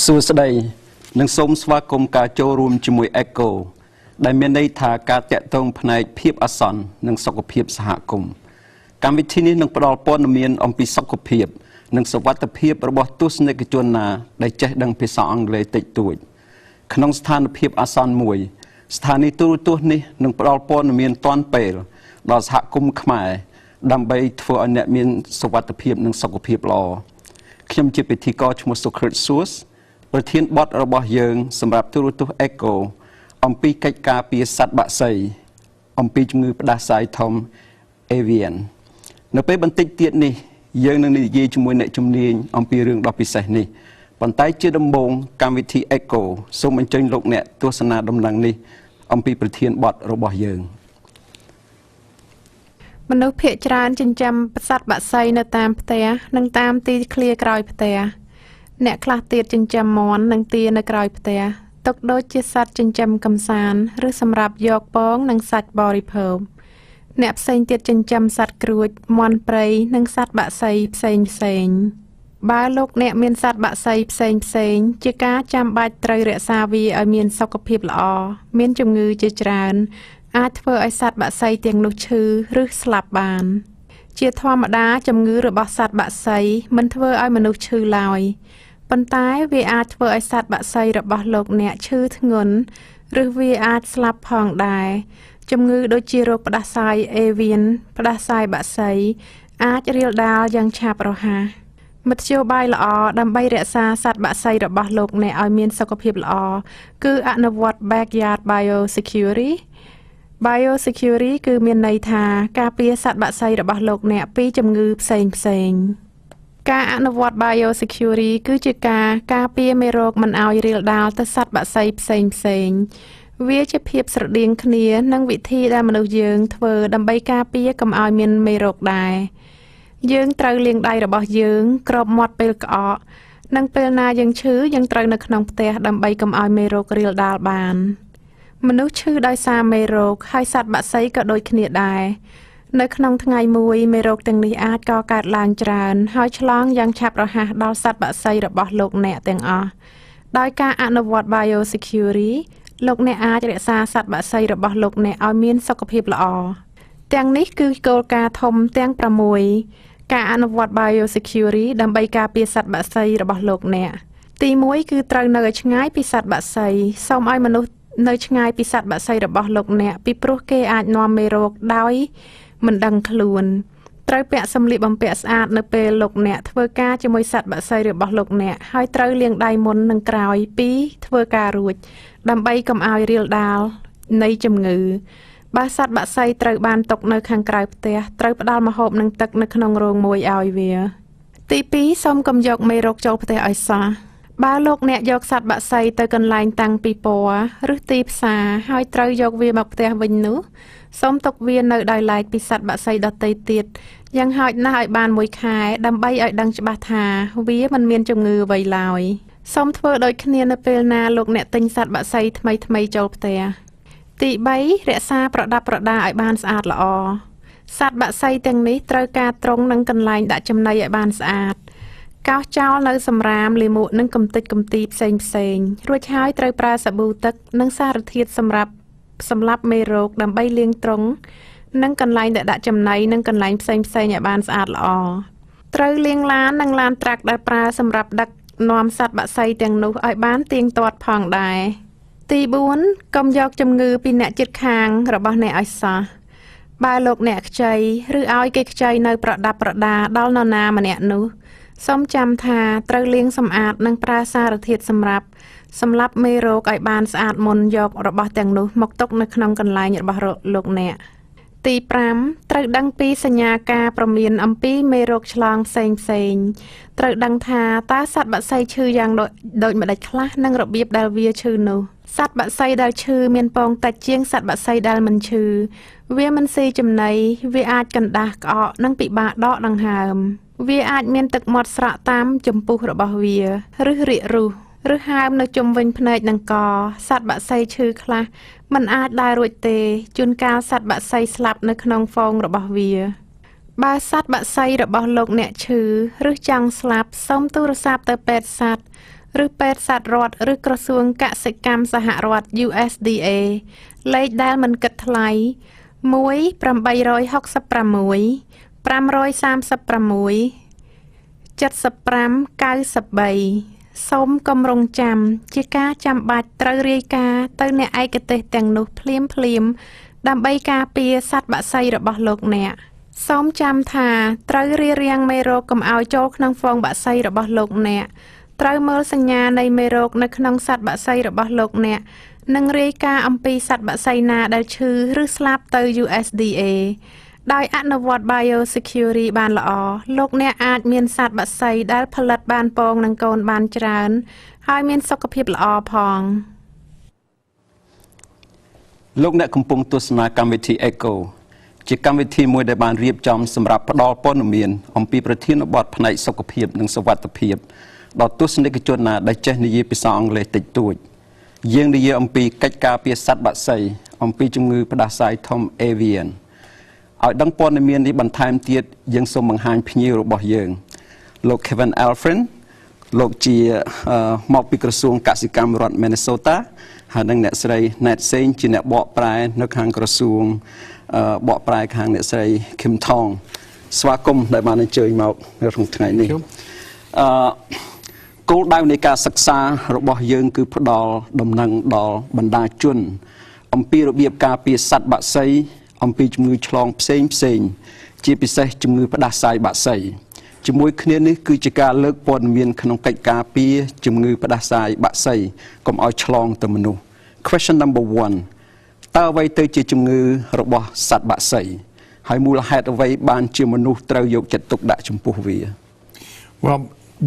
សួស្តីនិងសូមស្វាគមន៍ការចូលរួមជាមួយ Echo ដែលមានន័យថាការតាក់ទងផ្នែកភាពអាសន្ននិងសុខភាពសហគមន៍កម្មវិធីនេះនឹងផ្ដល់ព័ត៌មានអំពីសុខភាពនិងសុវត្ថិភាពរបស់ទស្សនិកជនណាដែលចេះដឹងភាសាអង់គ្លេសតិចតួចក្នុងស្ថានភាពអាសន្នមួយស្ថានីយទូរទស្សន៍នេះនឹងផ្ដល់ព័ត៌មានទាន់ពេលដល់សហគមន៍ខ្មែរដើម្បីធ្វើឲ្យអ្នកមានសុវត្ថិភាពនិងសុខភាពល្អខ្ញុំជាពិធីករឈ្មោះសុខរិតសួសប្រធានបទរបស់យើងសម្រាប់ទូរទស្សន៍ Echo អំពីកិច្ចការពារសត្វបក្សីអំពីជំងឺផ្ដាសាយធំ Avian នៅពេលបន្តិចទៀតនេះយើងនឹងនិយាយជាមួយអ្នកជំនាញអំពីរឿងដ៏ពិសេសនេះប៉ុន្តែជាដំបូងកម្មវិធី Echo សូមអញ្ជើញលោកអ្នកទស្សនាដំណឹងនេះអំពីប្រធានបទរបស់យើងមនុស្សភាគច្រើនចិញ្ចឹមសត្វបក្សីនៅតាមផ្ទះនិងតាមទីធ្លាក្រោយផ្ទះអ្នកខ្លះទៀតចិញ្ចឹមមាន់និងទានៅក្រោយផ្ទះទុកដូចជាសត្វចិញ្ចឹមកំសាន្តឬសម្រាប់យកពងនិងសាច់បរិភោគអ្នកផ្សេងទៀតចិញ្ចឹមសត្វក្រួចមាន់ព្រៃនិងសត្វបក្សីផ្សេងបើលោកអ្នកមានសត្វបក្សីផ្សេងជាការចាំបាច់ត្រូវរក្សាវាឲ្យមានសុខភាពល្អមានជំងឺជាច្រើនអាចធ្វើឲ្យសត្វបក្សីទាំងនោះឈឺឬស្លាប់បានជាធម្មតាជំងឺរបស់សត្វបក្សីមិនធ្វើឲ្យមនុស្សឈឺឡើយប៉ុន្តែវាអាចធ្វើឲ្យសត្វបក្សីរបស់លោកអ្នកឈឺធ្ងន់ឬវាអាចស្លាប់ផងដែរជំងឺដូចជារោគផ្ដាសាយ Avian ផ្ដាសាយបក្សីអាចរាលដាលយ៉ាងឆាប់រហ័សមធ្យោបាយល្អដើម្បីរក្សាសត្វបក្សីរបស់លោកអ្នកឲ្យមានសុខភាពល្អគឺអនុវត្ត Backyard Biosecurity គឺមានន័យថាការពារសត្វបក្សីរបស់លោកអ្នកពីជំងឺផ្សេងការអនុវត្ត Biosecurity គឺជាការពារមេរោគមិនឲ្យរាលដាលទៅសត្វបក្សីផ្សេងវាជាភាពស្រដៀងគ្នានឹងវិធីដែលមនុស្សយើងធ្វើដើម្បីការពារកុំឲ្យមានមេរោគដែរយើងត្រូវលាងដៃរបស់យើងគ្របមាត់ពេលក្អកនិងពេលណាយើងឈឺយើងត្រូវនៅក្នុងផ្ទះដើម្បីកុំឲ្យមេរោគរាលដាលបានមនុស្សឈឺដោយសារមេរោគហើយសត្វបក្សីក៏ដូចគ្នាដែរនៅក្នុងថ្ងៃមួយមេរោគទាំងនេះអាចកកើតឡើងច្រើនហើយឆ្លងយ៉ាងឆាប់រហ័សដល់សត្វបក្សីរបស់លោកអ្នកទាំងអស់ដោយការអនុវត្ត Biosecurity លោកអ្នកអាចរក្សាសត្វបក្សីរបស់លោកអ្នកឲ្យមានសុខភាពល្អទាំងនេះគឺគោលការណ៍ធំទាំង6ការអនុវត្ត Biosecurity ដើម្បីការពារសត្វបក្សីរបស់លោកអ្នកទី1គឺត្រូវនៅឆ្ងាយពីសត្វបក្សីសូមឲ្យមនុស្សនៅឆ្ងាយពីសត្វបក្សីរបស់លោកអ្នកពីព្រោះគេអាចនាំមេរោគដោយមិនដឹងខ្លួនត្រូវពាក់សម្លៀកបំពាក់ស្អាតនៅពេលលោកអ្នកធ្វើការជាមួយសត្វបក្សីរបស់លោកអ្នកហើយត្រូវលាងដៃមុននិងក្រោយពីធ្វើការរួចដើម្បីកុំឲ្យរាលដាលនៃជំងឺបើសត្វបក្សីត្រូវបានទុកនៅខាងក្រៅផ្ទះត្រូវផ្ដល់ម្ហូបនិងទឹកនៅក្នុងរោងមួយឲ្យវាទី2សូមកុំយកមេរោគចូលផ្ទះឲ្យសោះបើលោកអ្នកយកសត្វបក្សីទៅកន្លែងតាំងពីពណ៌ឬទីផ្សារហើយត្រូវយកវាមកផ្ទះវិញនោះសូមទុកវានៅដោយឡែកពីសត្វបក្សីដទៃទៀតយ៉ាងហោចណាស់ឲ្យបាន1ខែដើម្បីឲ្យដឹងច្បាស់ថាវាមិនមានជំងឺអ្វីឡើយសូមធ្វើដូចគ្នានៅពេលណាលោកអ្នកទិញសត្វបក្សីថ្មីចូលផ្ទះទី3រក្សាប្រដាប់ប្រដាឲ្យបានស្អាតល្អសត្វបក្សីទាំងនេះត្រូវការទ្រុងនិងកន្លែងដាក់ចំណីឲ្យបានស្អាតកោសចោលនៅសម្រាមលាមកនិងកំទេចកំទីផ្សេងរួចហើយត្រូវប្រើសាប៊ូទឹកនិងសារធាតុសម្រាប់សម្លាប់មេរោគដើម្បីលាងទ្រុងនិងកន្លែងដែលដាក់ចំណីនិងកន្លែងផ្សេងឲ្យបានស្អាតល្អត្រូវលាងឡាននិងឡានត្រាក់ដែលប្រើសម្រាប់ដឹកនាំសត្វបក្សីទាំងនោះឲ្យបានទៀងទាត់ផងដែរទី4កុំយកជំងឺពីអ្នកជិតខាងរបស់អ្នកឲ្យសោះបើលោកអ្នកខ្ចីឬឲ្យគេខ្ចីនៅប្រដាប់ប្រដាដល់នរណាម្នាក់នោះសូមចាំថាត្រូវលាងសម្អាតនិងប្រើសារធាតុសម្រាប់សម្លាប់មេរោគឲ្យបានស្អាតមុនយករបស់ទាំងនោះមកទុកនៅក្នុងកន្លែងរបស់លោកអ្នកទី5ត្រូវដឹងពីសញ្ញាការព្រមានអំពីមេរោគឆ្លងផ្សេងត្រូវដឹងថាតើសត្វបក្សីឈឺយ៉ាងដូចម្ដេចខ្លះនិងរបៀបដែលវាឈឺនោះសត្វបក្សីដែលឈឺមានពងតិចជាងសត្វបក្សីដែលមិនឈឺវាមិនស៊ីចំណីវាអាចកណ្ដាស់ក្អកនិងពិបាកដកដង្ហើមវាអាចមានទឹកមាត់ស្រក់តាមចំពុះរបស់វាឬរាគរូសឬហើមនៅជុំវិញភ្នែកនិងកសត្វបក្សីឈឺខ្លះមិនអាចដើររួចទេជួនកាលសត្វបក្សីស្លាប់នៅក្នុងហ្វូងរបស់វាបើសត្វបក្សីរបស់លោកអ្នកឈឺឬចង់ស្លាប់សូមទូរស័ព្ទទៅពេទ្យសត្វ ឬពេទ្យសត្វរដ្ឋឬក្រសួងកសិកម្មសហរដ្ឋ USDA លេខដែលមិនគិតថ្លៃ 1-866-75-93 សូមកុំរងចាំជាការចាំបាច់ត្រូវរាយការណ៍ទៅអ្នកឯកទេសទាំងនោះភ្លាមដើម្បីការពារសត្វបក្សីរបស់លោកអ្នកសូមចាំថាត្រូវរារាំងមេរោគកុំឲ្យចូលក្នុងហ្វូងបក្សីរបស់លោកអ្នកត្រូវមើលសញ្ញានៃមេរោគនៅក្នុងសត្វបក្សីរបស់លោកអ្នកនិងរាយការណ៍អំពីសត្វបក្សីណាដែលឈឺឬស្លាប់ទៅ USDA ដោយអនុវត្ត Biosecurity បានល្អលោកអ្នកអាចមានសត្វបក្សីដែលផលិតបានពងនិងកូនបានច្រើនហើយមានសុខភាពល្អផងលោកអ្នកកំពុងទស្សនាកម្មវិធី Echo ជាកម្មវិធីមួយដែលបានរៀបចំសម្រាប់ផ្ដល់ព័ត៌មានអំពីប្រធានបទផ្នែកសុខភាពនិងសុវត្ថិភាពដល់ទស្សនិកជនណាដែលចេះនិយាយភាសាអង់គ្លេសតិចតួចយើងនិយាយអំពីកិច្ចការពារសត្វបក្សីអំពីជំងឺផ្ដាសាយធំ Avian ឲ្យដឹងព័ត៌មាននេះបន្ថែមទៀតយើងសូមបង្ហាញភ្ញៀវរបស់យើងលោក Kevin Alfred លោកជាមកពីក្រសួងកសិកម្មរដ្ឋ Minnesota ហើយនិងអ្នកស្រី Nat Singh ជាអ្នកបកប្រែនៅខាងក្រសួងបកប្រែខាងអ្នកស្រី Kim Thong ស្វាគមន៍ដែលបានអញ្ជើញមកនៅក្នុងថ្ងៃនេះគោលដៅនៃការសិក្សារបស់យើងគឺផ្ដល់ដំណឹងដល់បណ្ដាជនអំពីរបៀបការពារសត្វបក្សីអំពីជំងឺឆ្លងផ្សេងជាពិសេសជំងឺផ្ដាសាយបក្សីជាមួយគ្នានេះគឺជាការលើកព័ត៌មានក្នុងកិច្ចការពារជំងឺផ្ដាសាយបក្សីកុំឲ្យឆ្លងទៅមនុស្ស Question number 1 តើអ្វីទៅជាជំងឺរបស់សត្វបក្សីហើយមូលហេតុអ្វីបានជាមនុស្សត្រូវយកចិត្តទុកដាក់ចំពោះវា Well,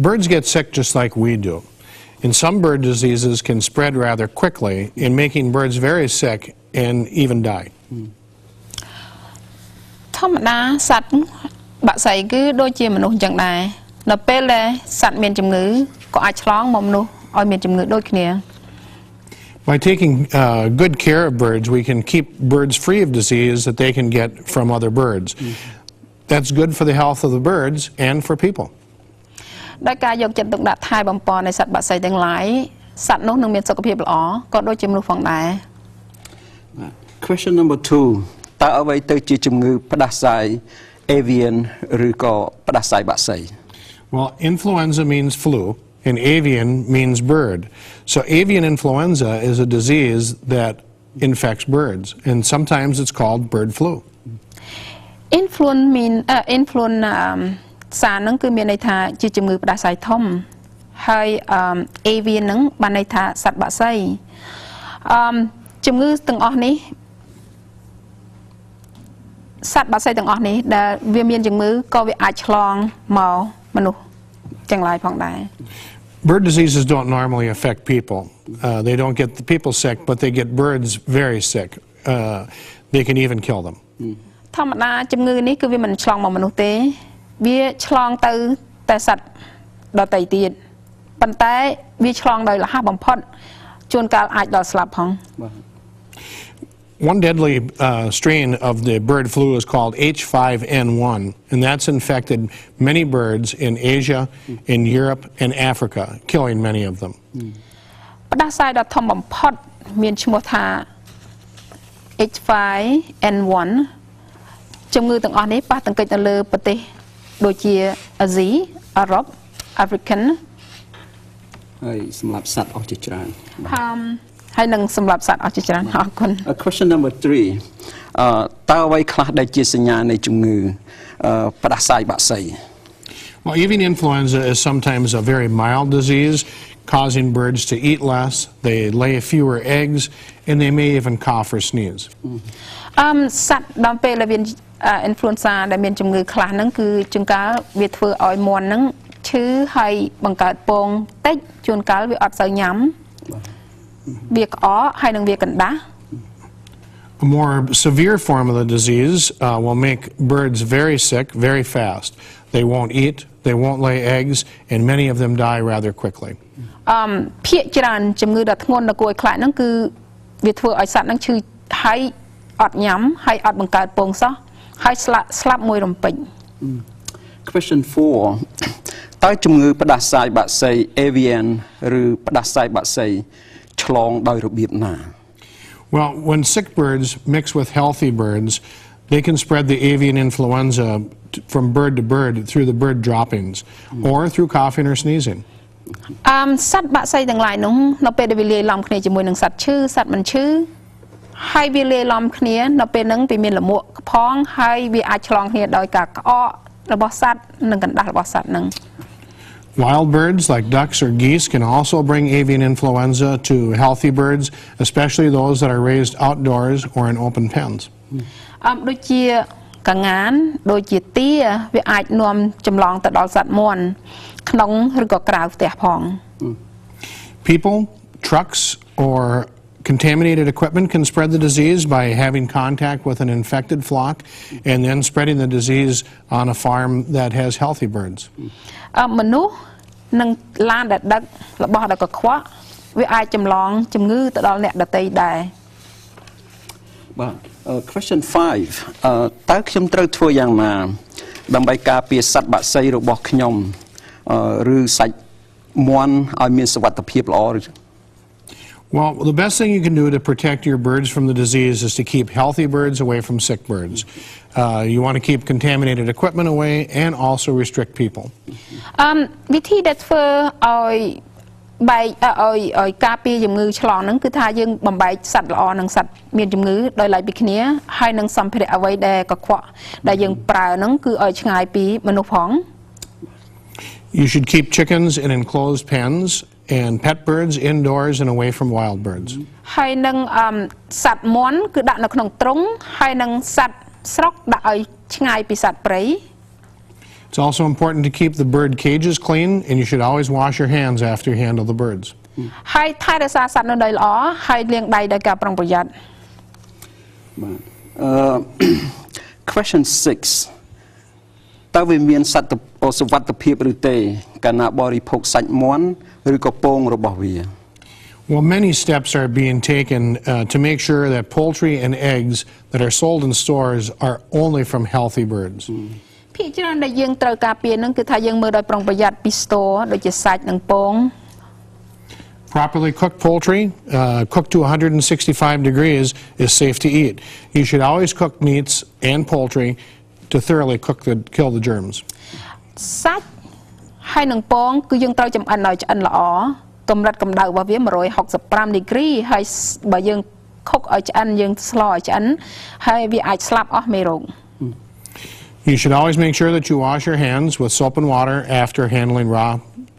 birds get sick just like we do. And some bird diseases can spread rather quickly in making birds very sick and even die. ធម្មតាសត្វបក្សីគឺដូចជាមនុស្សអញ្ចឹងដែរនៅពេលដែលសត្វមានជំងឺក៏អាចឆ្លងមកមនុស្សឲ្យមានជំងឺដូចគ្នា By taking good care of birds, we can keep birds free of disease that they can get from other birds. That's good for the health of the birds and for people. ដោយការយកចិត្តទុកដាក់ថែបំពន់នៃសត្វបក្សីទាំងឡាយសត្វនោះនឹងមានសុខភាពល្អក៏ដូចជាមនុស្សផងដែរ Question number 2 តើអ្វីទៅជាជំងឺផ្ដាសាយ Avian ឬក៏ផ្ដាសាយបក្សី Well, influenza means flu and avian means bird. So avian influenza is a disease that infects birds and sometimes it's called bird flu. Influenza សារនឹងគឺមានន័យថាជាជំងឺផ្ដាសាយធំហើយAvian នឹងបានន័យថាសត្វបក្សីជំងឺទាំងអស់នេះសត្វបក្សីទាំងអស់នេះដែលវាមានជំងឺក៏វាអាចឆ្លងមកមនុស្សទាំងឡាយផងដែរ Bird diseases don't normally affect people. They don't get the people sick, but they get birds very sick. They can even kill them. ធម្មតាជំងឺនេះគឺវាមិនឆ្លងមកមនុស្សទេវាឆ្លងទៅតែសត្វដទៃទៀតប៉ុន្តែវាឆ្លងដោយរហ័សបំផុតជួនកាលអាចដល់ស្លាប់ផង One deadly strain of the bird flu is called H5N1, and that's infected many birds in Asia, in Europe, and Africa, killing many of them. ផ្ដាសាយដ៏ធំបំផុតមានឈ្មោះថា H5N1 ជំងឺទាំងអស់នេះប៉ះទង្គិចទៅលើប្រទេសដូចជាអាស៊ីអឺរ៉ុប African ហើយសម្រាប់សត្វអស់ជាច្រើនហើយនឹងសម្រាប់សត្វអស់ជាច្រើនអរគុណ Question number 3 តើអ្វីខ្លះដែលជាសញ្ញានៃជំងឺផ្ដាសាយបក្សី Well, avian influenza is sometimes a very mild disease, causing birds to eat less, they lay fewer eggs, and they may even cough or sneeze. សត្វដល់ពេលដែលមានinfluenza ដែលមានជំងឺខ្លះហ្នឹងគឺជួនកាលវាធ្វើឲ្យមាន់ហ្នឹងឈឺហើយបង្កើតពងតិចជួនកាលវាអត់សូវញ៉ាំវាក្អកហើយនឹងវាកណ្ដាស់ A more severe form of the disease will make birds very sick very fast. They won't eat, they won't lay eggs, and many of them die rather quickly. ភាគច្រើនជំងឺដ៏ធ្ងន់ដ៏គួរឲ្យខ្លាចហ្នឹងគឺវាធ្វើឲ្យសត្វហ្នឹងឈឺហើយអត់ញ៉ាំហើយអត់បង្កើតពងសោះហើយស្លាប់មួយរំពេច Question 4 តើជំងឺផ្ដាសាយបក្សី Avian ឬផ្ដាសាយបក្សីឆ្លងដោយរបៀបណា Well, when sick birds mix with healthy birds, they can spread the avian influenza from bird to bird through the bird droppings or through coughing or sneezing. សត្វបាក់សីទាំងឡាយនោះនៅពេលដែលវាលាយឡំគ្នាជាមួយនឹងសត្វឈឺសត្វមិនឈឺហើយវាលាយឡំគ្នានៅពេលហ្នឹងវាមានលមួកផងហើយវាអាចឆ្លងគ្នាដោយការក្អករបស់សត្វនិងកណ្ដាស់របស់សត្វហ្នឹង Wild birds like ducks or geese can also bring avian influenza to healthy birds, especially those that are raised outdoors or in open pens. ដូចជាកង្ហានដូចជាទាវាអាចនាំចម្លងទៅដល់សត្វមាន់ក្នុងឬក៏ក្រៅផ្ទះផង People, trucks or contaminated equipment can spread the disease by having contact with an infected flock and then spreading the disease on a farm that has healthy birds. មនុស្សនិងឡានដែលដឹករបស់ដែលកខ្វក់វាអាចចម្លងជំងឺទៅដល់អ្នកដទៃដែរ បាទ question 5 តើខ្ញុំត្រូវធ្វើយ៉ាងណាដើម្បីការពារសត្វបក្សីរបស់ខ្ញុំឬសាច់មាន់ឲ្យមានសុវត្ថិភាពល្អ Well, the best thing you can do to protect your birds from the disease is to keep healthy birds away from sick birds. You want to keep contaminated equipment away and also restrict people. វិធីដែលធ្វើឲ្យការពារជំងឺឆ្លងហ្នឹងគឺថាយើងបំបែកសត្វល្អនិងសត្វមានជំងឺដោយឡែកពីគ្នាហើយនឹងសម្ភារៈអ្វីដែលកខ្វក់ដែលយើងប្រើហ្នឹងគឺឲ្យឆ្ងាយពីមនុស្សផង You should keep chickens in enclosed pens and pet birds indoors and away from wild birds. ហើយនឹងសត្វមាន់គឺដាក់នៅក្នុងទ្រុងហើយនឹងសត្វស្រុកដាក់ឲ្យឆ្ងាយពីសត្វព្រៃ It's also important to keep the bird cages clean, and you should always wash your hands after you handle the birds. ហើយថែរក្សាសត្វនោះដោយល្អហើយលាងដៃដោយការប្រុងប្រយ័ត្ន question 6 តើវាមានសត្វសុវត្ថិភាពឬទេកាលណាបរិភោគសាច់មាន់ឬក៏ពងរបស់វា Well, many steps are being taken to make sure that poultry and eggs that are sold in stores are only from healthy birds. ភាគច្រើនដែលយើងត្រូវការពារហ្នឹងគឺថាយើងមើលដោយប្រុងប្រយ័ត្នពី store ដូចជាសាច់និងពង Properly cooked poultry, cooked to 165 degrees, is safe to eat. You should always cook meats and poultry to thoroughly kill the germs. សាច់ហើយនឹងពងគឺយើងត្រូវចម្អិនឲ្យឆ្អិនល្អកម្រិតកម្ដៅរបស់វា165 ដឺក្រេហើយបើយើងខុកឲ្យឆ្អិនយើងស្លឲ្យឆ្អិនហើយវាអាចស្លាប់អស់មេរោគ You should always make sure that you wash your hands with soap and water after handling raw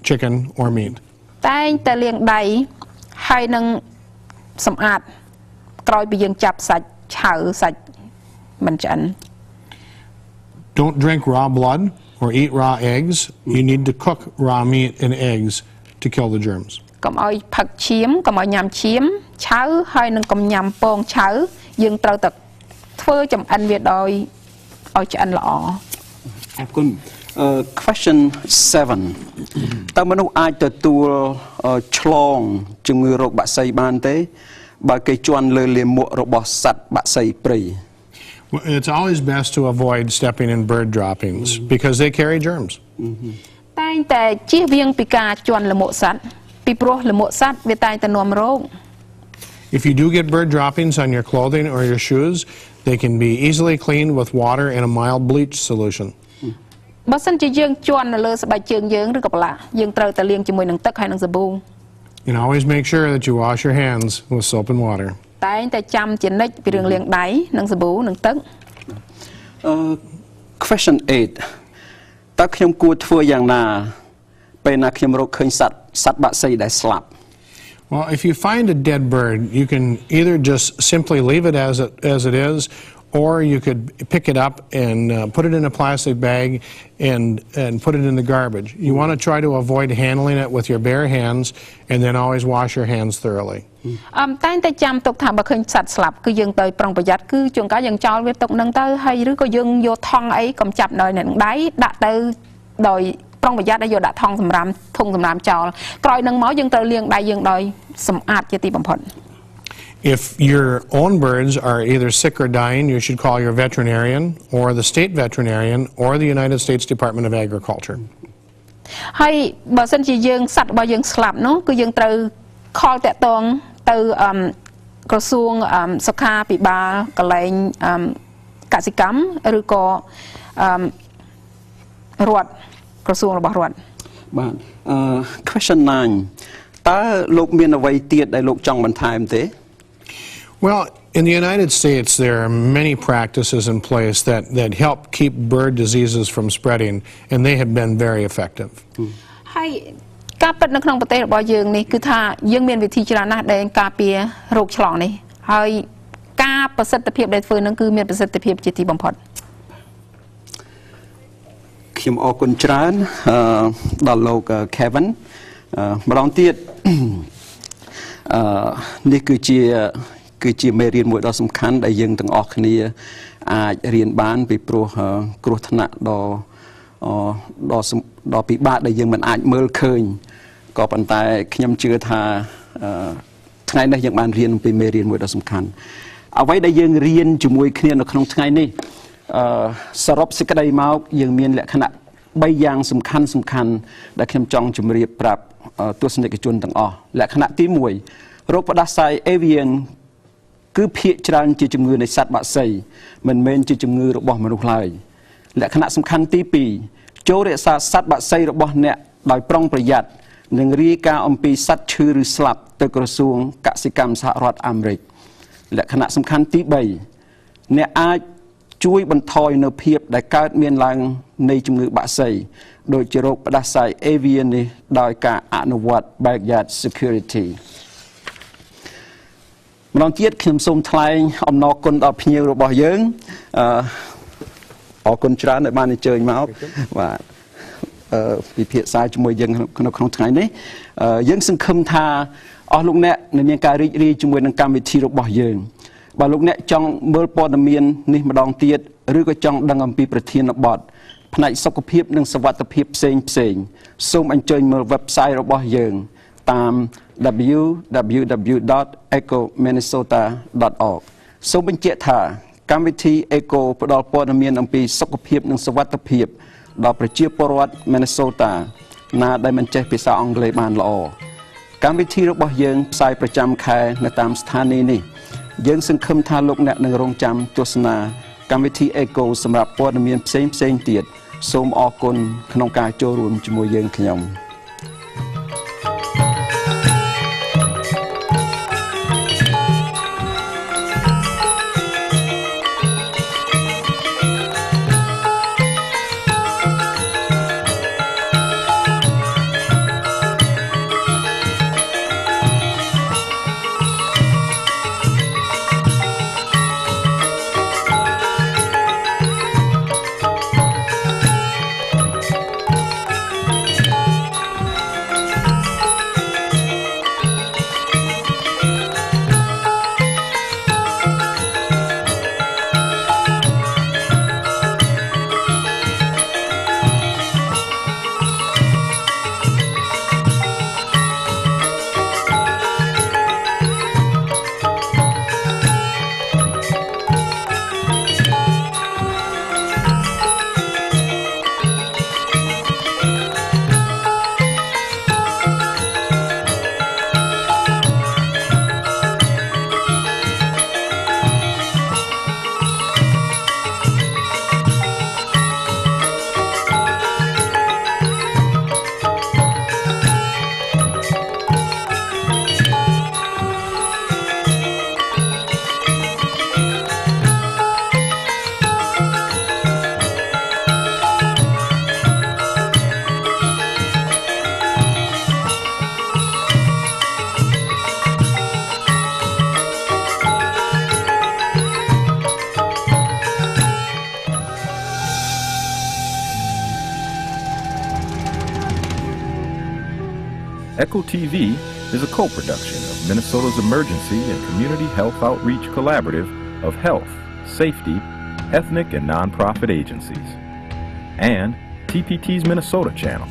chicken or meat. តែងតែលាងដៃហើយនឹងសម្អាតក្រោយពីយើងចាប់សាច់ឆៅសាច់មិនឆ្អិន Don't drink raw blood or eat raw eggs. You need to cook raw meat and eggs to kill the germs. កុំឲ្យផឹកឈាមកុំឲ្យញ៉ាំឈាមឆៅហើយនឹងកុំញ៉ាំពងឆៅយើងត្រូវតែធ្វើចម្អិនវាដោយឲ្យឆ្អិនល្អ អរគុណ question 7 តើមនុស្សអាចទទួលឆ្លងជំងឺរោគបក្សីបានទេបើគេជន់លើលាមករបស់សត្វបក្សីព្រៃ It's always best to avoid stepping in bird droppings because they carry germs. តែងតែជៀសវាងពីការជន់លាមកសត្វពីព្រោះលាមកសត្វវាតែងតែនាំរោគ If you do get bird droppings on your clothing or your shoes, they can be easily cleaned with water and a mild bleach solution. បើសិនជាយើងជន់នៅលើស្បែកជើងយើងឬក៏ប្រឡាក់យើងត្រូវតែលាងជាមួយនឹងទឹកហើយនឹងសាប៊ូ And always make sure that you wash your hands with soap and water. តែងតែចាំជានិច្ចពីរឿងលាងដៃនិងសាប៊ូនិងទឹក question 8 តើខ្ញុំគួរធ្វើយ៉ាងណាពេលណាខ្ញុំរកឃើញសត្វបក្សីដែលស្លាប់ Well, if you find a dead bird, you can either just simply leave it as it is, or you could pick it up and put it in a plastic bag and put it in the garbage. You want to try to avoid handling it with your bare hands, and then always wash your hands thoroughly. តែងតែចាំទុកថាបើឃើញសត្វស្លាប់គឺយើងទៅប្រុងប្រយ័ត្នគឺជួនកាលយើងចោលវាទុកនឹងទៅហើយឬក៏យើងយកថង់អីកុំចាប់នៅនឹងដៃដាក់ទៅដោយប្រុងប្រយ័ត្នឲ្យយកដាក់ថង់សម្រាមធុងសម្រាមចោលក្រោយនឹងមកយើងត្រូវលាងដៃយើងដោយសម្អាតជាទីបំផុត If your own birds are either sick or dying, you should call your veterinarian or the state veterinarian or the United States Department of Agriculture. ហើយបើសិនជាយើងសัตว์របស់យើងស្លាប់នោះគឺយើងត្រូវខលតាក់តងទៅក្រសួងសុខាភិបាលកលែងកសិកម្មឬក៏រដ្ឋក្រសួងរបស់រដ្ឋបាទ question 9 តើលោកមានអ្វីទៀតដែលលោកចង់បន្ថែមទេ Well, in the United States, there are many practices in place that help keep bird diseases from spreading, and they have been very effective. ហើយការពិតនៅក្នុងប្រទេសរបស់យើងនេះគឺថាយើងមានវិធីច្រើនណាស់ដែលការពាររោគឆ្លងនេះហើយការប្រសិទ្ធភាពដែលធ្វើនឹងគឺមានប្រសិទ្ធភាពជាទីបំផុតខ្ញុំអរគុណច្រើនដល់លោក Kevin ម្ដងទៀតនេះគឺជាមេរៀនមួយដ៏សំខាន់ដែលយើងទាំងអស់គ្នាអាចរៀនបានពីព្រោះគ្រោះថ្នាក់ដ៏ពិបាកដែលយើងមិនអាចមើលឃើញក៏ប៉ុន្តែខ្ញុំជឿថាថ្ងៃនេះយើងបានរៀនពីមេរៀនមួយដ៏សំខាន់អ្វីដែលយើងរៀនជាមួយគ្នានៅក្នុងថ្ងៃនេះសរុបសេចក្តីមកយើងមានលក្ខណៈ3យ៉ាងសំខាន់ដែលខ្ញុំចង់ជម្រាបប្រាប់ទស្សនិកជនទាំងអស់លក្ខណៈទី1រោគផ្ដាសាយ Avian គឺភាគច្រើនជាជំងឺនៃសត្វបក្សីមិនមែនជាជំងឺរបស់មនុស្សឡើយលក្ខណៈសំខាន់ទី2ចូលរក្សាសត្វបក្សីរបស់អ្នកដោយប្រុងប្រយ័ត្ននិងរាយការណ៍អំពីសត្វឈឺឬស្លាប់ទៅក្រសួងកសិកម្មសហរដ្ឋអាមេរិកលក្ខណៈសំខាន់ទី3អ្នកអាចជួយបន្ថយនៅភាពដែលកើតមានឡើងនៃជំងឺបក្សីដោយជារោគផ្ដាសាយ Avian នេះដោយការអនុវត្ត Backyard Security ម្ដងទៀតខ្ញុំសូមថ្លែងអំណរគុណដល់ភ្ញៀវរបស់យើងអរគុណច្រើនដែលបានអញ្ជើញមកបាទពិភាក្សាជាមួយយើងនៅក្នុងថ្ងៃនេះយើងសង្ឃឹមថាអស់លោកអ្នកនឹងមានការរីករាយជាមួយនឹងកម្មវិធីរបស់យើងបើលោកអ្នកចង់មើលព័ត៌មាននេះម្ដងទៀតឬក៏ចង់ដឹងអំពីប្រធានបទផ្នែកសុខភាពនិងសុវត្ថិភាពផ្សេងសូមអញ្ជើញមើល website របស់យើងតាម www.ecominnesota.org សូមបញ្ជាក់ថាកម្មវិធី Eco ផ្ដល់ព័ត៌មានអំពីសុខភាពនិងសុវត្ថិភាពដល់ប្រជាពលរដ្ឋ Minnesota ណាដែលមិនចេះភាសាអង់គ្លេសបានល្អកម្មវិធីរបស់យើងផ្សាយប្រចាំខែនៅតាមស្ថានីយ៍នេះយើងសង្ឃឹមថាលោកអ្នកនឹងរងចាំទស្សនាកម្មវិធី Eco សម្រាប់ព័ត៌មានផ្សេងទៀតសូមអរគុណក្នុងការចូលរួមជាមួយយើងខ្ញុំ Echo TV is a co-production of Minnesota's Emergency and Community Health Outreach Collaborative of health, safety, ethnic, and nonprofit agencies, and TPT's Minnesota channel.